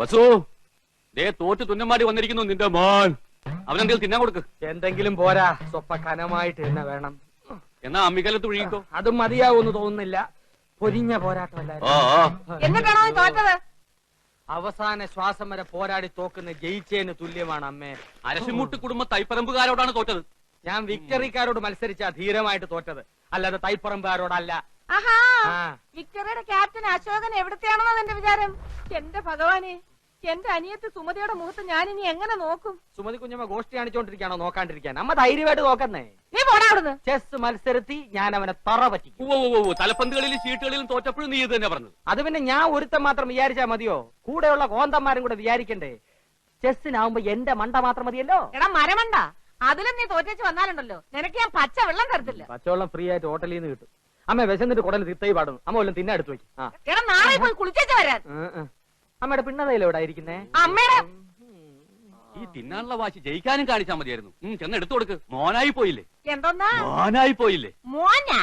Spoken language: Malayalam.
വസു, ദേ തോറ്റ് തുന്നമാടി വന്നിരിക്കുന്നു നിന്റെ മോൻ. അവനെന്തെങ്കിലും തിന്നാൻ കൊടുക്ക്. എന്തെങ്കിലും പോരാ, സ്വപ്പ കനമായിട്ട് തന്നെ വേണം. എന്നാ അമ്മിക്കലത്ത് ഒഴുകിക്കോ. അതും മതിയാവൂന്ന് തോന്നുന്നില്ല. പൊരിഞ്ഞ പോരാട്ടമല്ലായിരുന്നു. എന്നിട്ടാണോ നീ തോറ്റത്? അവസാന ശ്വാസം വരെ പോരാടി തോക്കുന്ന ജയിച്ചേന് തുല്യമാണ് അമ്മേ. അരശിമുട്ട് കുടുംബ തൈപ്പറമ്പുകാരോടാണ് തോറ്റത്. ഞാൻ വിക്ടറിക്കാരോട് മത്സരിച്ച ധീരമായിട്ട് തോറ്റത്, അല്ലാതെ തൈപ്പറമ്പുകാരോടല്ല. ആഹാ, ആ. വിക്ടറിയുടെ ക്യാപ്റ്റൻ അശോകൻ എവിടത്തെയാണെന്നോ എന്റെ വിചാരം. എന്റെ ഭഗവാനെ, എന്റെ അനിയത്തി സുമതിയുടെ മുഖത്ത് ഞാൻ ഇനി എങ്ങനെ നോക്കും? സുമതി കുഞ്ഞമ്മ ഗോഷ്ടി കാണിച്ചോണ്ടിരിക്കാണോ നോക്കാണ്ടിരിക്കാൻ? അമ്മ ധൈര്യമായിട്ട് നോക്കുന്നേ. നീ പോടാ അവിടുന്ന്. ചെസ് മത്സരത്തി ഞാൻ അവനെ തറ പറ്റിക്കും. തലപ്പന്തുകളിലും ചീട്ടുകളിലും തോറ്റപ്പോഴും നീ ഇത് തന്നെ പറഞ്ഞത്. അത് പിന്നെ ഞാൻ ഒരുത്തം മാത്രം വിചാരിച്ചാ മതിയോ? കൂടെയുള്ള കോന്തന്മാരും കൂടെ വിചാരിക്കണ്ടേ? ചെസ്സിനാവുമ്പോ എന്റെ മണ്ട മാത്രം മതിയല്ലോ. എടാ മരമണ്ട, അതിലും നീ തോറ്റേച്ച് വന്നാലുണ്ടല്ലോ നിനക്ക് ഞാൻ പച്ച വെള്ളം തരത്തില്ല. പച്ചവെള്ളം ഫ്രീ ആയിട്ട് ഹോട്ടലിൽ നിന്ന് കിട്ടും. അമ്മ വിശന്നിട്ട് കുടൽ തിത്തൈ പാടുന്നു. അമ്മ വല്ലതും തിന്നെ എടുത്തു വയ്ക്കും. എടാ നാളെ പോയി കുളിച്ചേച്ച് വരാൻ. അമ്മയുടെ പിണ്ണതയില എവിടെ ഇരിക്കുന്നേ? അമ്മയുടെ ഈ തിന്നാനുള്ള വാശി ജയിക്കാനും കാണിച്ചാൽ മതിയായിരുന്നു. ചെന്ന് എടുത്തു കൊടുക്ക്. മോനായി പോയില്ലേ? എന്തോന്നാ മോനായി പോയില്ലേ? മോനാ?